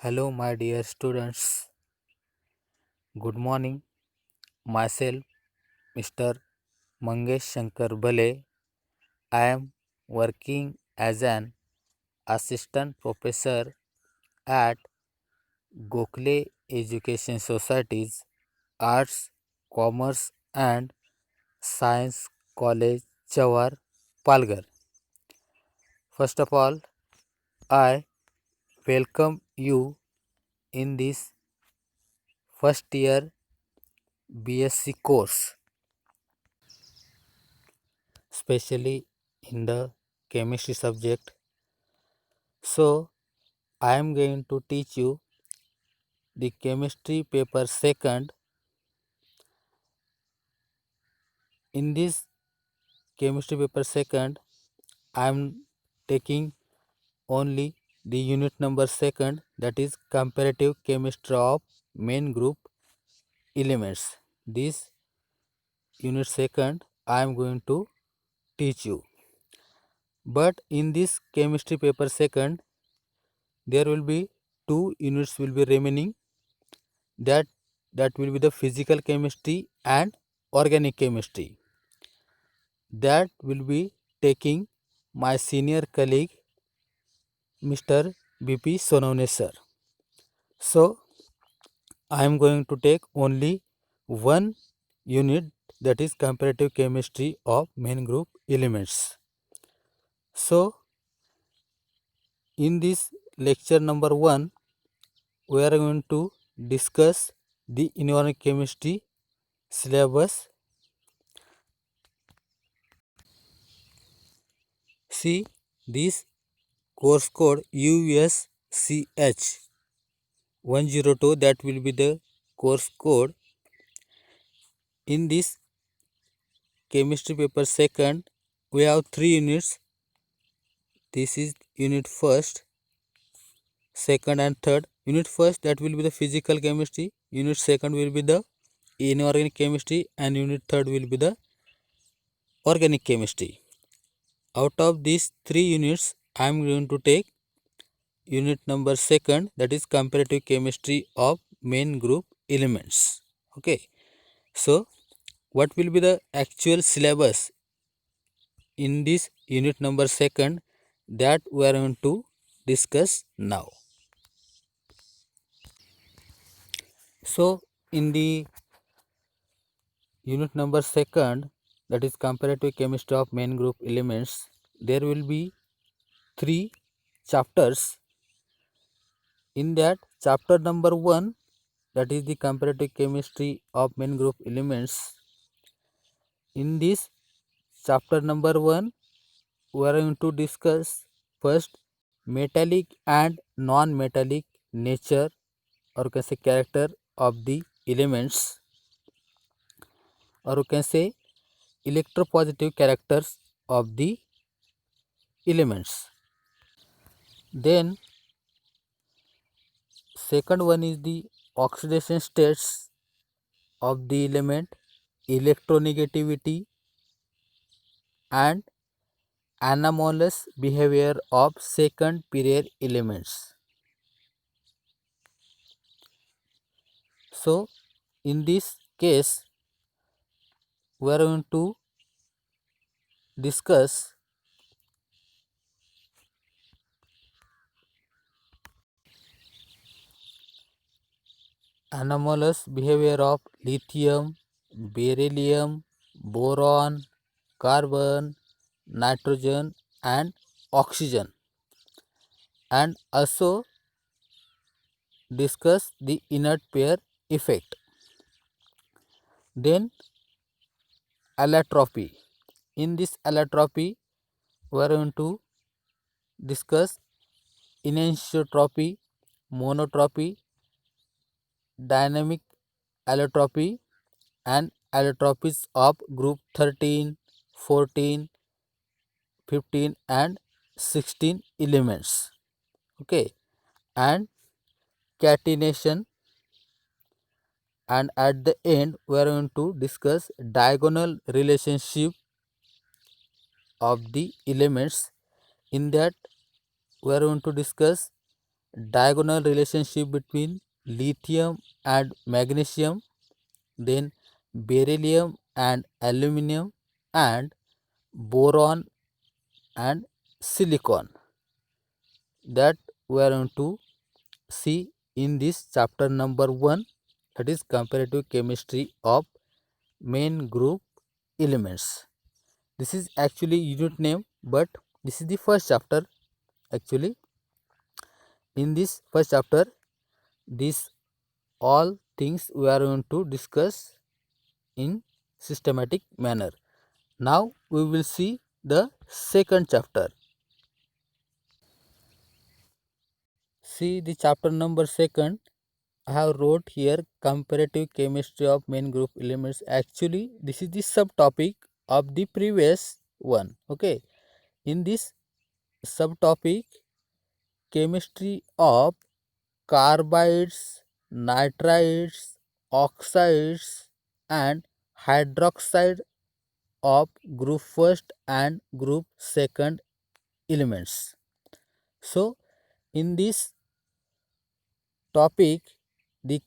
Hello, my dear students. Good morning. Myself, Mr. Mangesh Shankar Bale. I am working as an assistant professor at Gokhale Education Society's Arts, Commerce and Science College, Chawar, Palghar. First of all, I welcome you in this first year BSc course, especially in the chemistry subject. So, I am going to teach you the chemistry paper second. In this chemistry paper second, I am taking only the unit number second, that is comparative chemistry of main group elements. This unit second I am going to teach you. But in this chemistry paper second, there will be two units will be remaining, that will be the physical chemistry and organic chemistry. That will be taking my senior colleague Mr. BP Sonawne sir. So I am going to take only one unit, that is comparative chemistry of main group elements. So in this lecture number 1, we are going to discuss the inorganic chemistry syllabus. See this course code USCH 102, that will be the course code. In this chemistry paper second, we have three units. This is unit first, second and third. Unit first, that will be the physical chemistry, unit second will be the inorganic chemistry, and unit third will be the organic chemistry. Out of these three units, I am going to take unit number second, that is comparative chemistry of main group elements. Okay, so what will be the actual syllabus in this unit number second, that we are going to discuss now. So in the unit number second, that is comparative chemistry of main group elements, there will be three chapters. In that chapter number 1, that is the comparative chemistry of main group elements, in this chapter number 1, we are going to discuss first metallic and non-metallic nature, or you can say character of the elements, or you can say electropositive characters of the elements. Then second one is the oxidation states of the element, electronegativity and anomalous behavior of second period elements. So in this case, we are going to discuss anomalous behavior of lithium, beryllium, boron, carbon, nitrogen and oxygen, and also discuss the inert pair effect. Then allotropy. In this allotropy, we are going to discuss inensotropy, monotropy, dynamic allotropy and allotropies of group 13, 14, 15 and 16 elements. Okay, and catenation, and at the end we are going to discuss diagonal relationship of the elements. In that we are going to discuss diagonal relationship between lithium and magnesium, then beryllium and aluminum, and boron and silicon, that we are going to see in this chapter number 1, that is comparative chemistry of main group elements. This is actually unit name, but this is the first chapter. Actually, in this first chapter, these all things we are going to discuss in systematic manner. Now we will see the second chapter. See the chapter number second. I have wrote here comparative chemistry of main group elements. Actually, this is the subtopic of the previous one. Okay, in this subtopic, chemistry of carbides, nitrides, oxides, and hydroxide of group first and group second elements. So, in this topic, the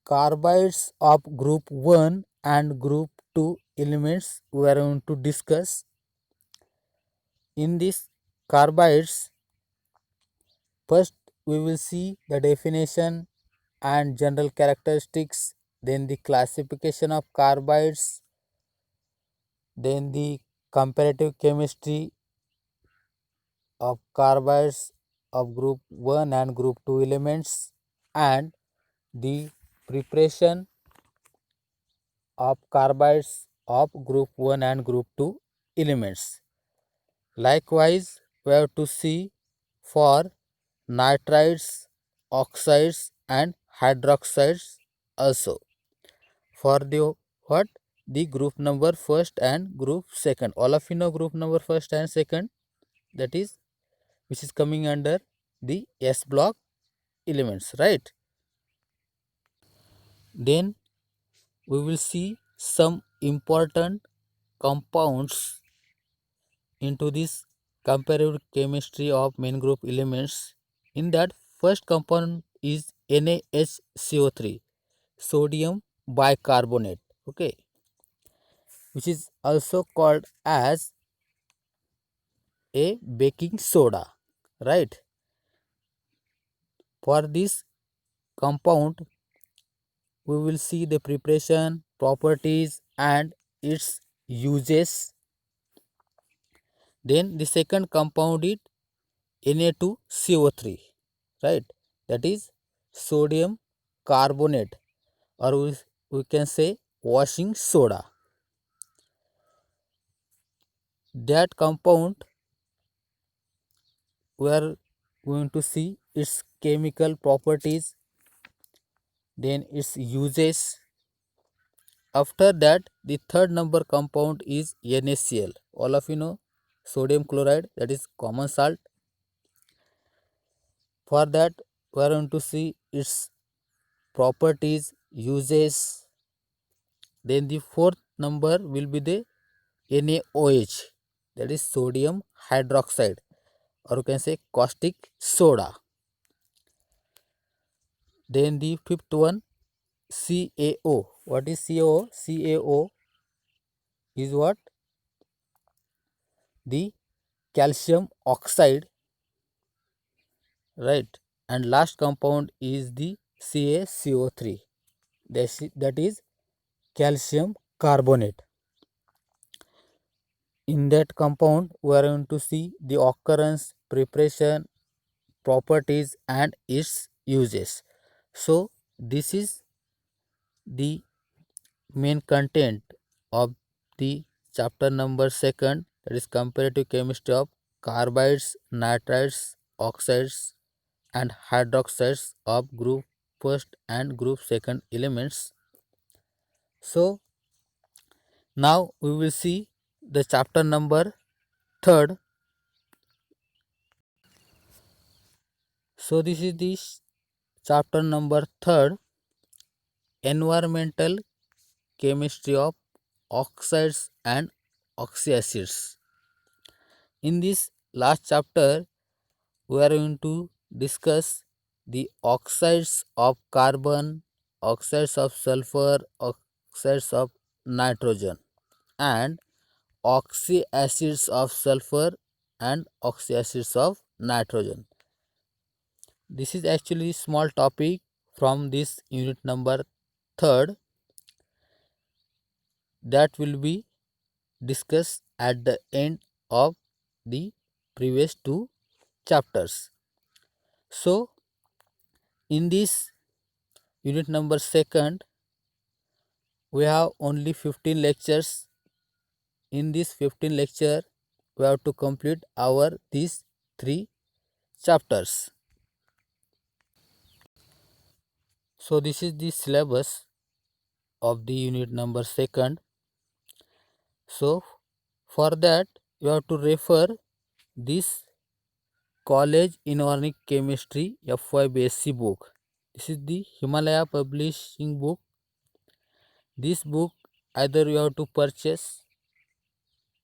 carbides of group 1 and group 2 elements we are going to discuss. In this carbides, first we will see the definition and general characteristics, then the classification of carbides, then the comparative chemistry of carbides of group 1 and group 2 elements, and the preparation of carbides of group 1 and group 2 elements. Likewise, we have to see for nitrides, oxides, and hydroxides also. For the what? The group number first and group second. All of you know group number first and second, that is which is coming under the S block elements, right? Then we will see some important compounds into this comparative chemistry of main group elements. In that, first compound is NaHCO3, sodium bicarbonate, okay, which is also called as a baking soda, right? For this compound, we will see the preparation, properties, and its uses. Then the second compound is Na2CO3, right? That is sodium carbonate, or we can say washing soda. That compound we are going to see its chemical properties, then its uses. After that, the third number compound is NaCl. All of you know sodium chloride, that is common salt. For that, we are going to see its properties, uses. Then the fourth number will be the NaOH, that is sodium hydroxide, or you can say caustic soda. Then the fifth one, CaO. What is CaO? CaO is what? The calcium oxide, right? And last compound is the CaCO3, that is calcium carbonate. In that compound, we are going to see the occurrence, preparation, properties, and its uses. So, this is the main content of the chapter number second, that is comparative chemistry of carbides, nitrides, oxides, and hydroxides of group first and group second elements. So, now we will see the chapter number third. So, this is this chapter number third, environmental chemistry of oxides and oxyacids. In this last chapter, we are going to discuss the oxides of carbon, oxides of sulfur, oxides of nitrogen, and oxyacids of sulfur and oxyacids of nitrogen. This is actually small topic from this unit number 3rd that will be discussed at the end of the previous two chapters. So in this unit number 2nd we have only 15 lectures. In this 15 lecture we have to complete our these three chapters. So this is the syllabus of the unit number 2nd. So for that you have to refer this College Inorganic Chemistry FYBSc book. This is the Himalaya publishing book. This book either you have to purchase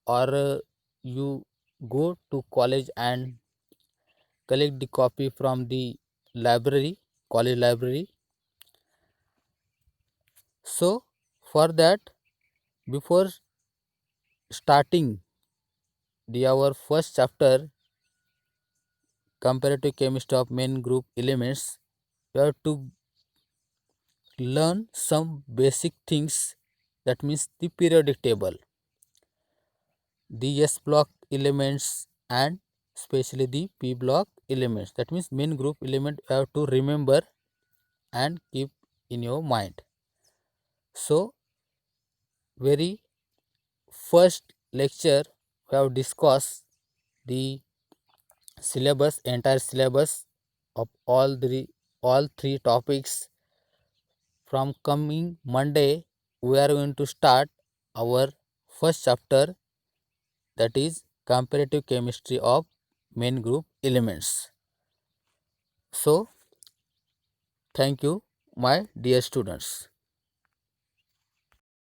or you go to college and collect the copy from the library, college library. So for that, before starting the our first chapter, comparative chemistry of main group elements, you have to learn some basic things, that means the periodic table, the S block elements, and especially the P block elements, that means main group element you have to remember and keep in your mind. So very first lecture we have discussed the syllabus, entire syllabus of all three topics. From coming Monday we are going to start our first chapter, that is comparative chemistry of main group elements. So thank you my dear students.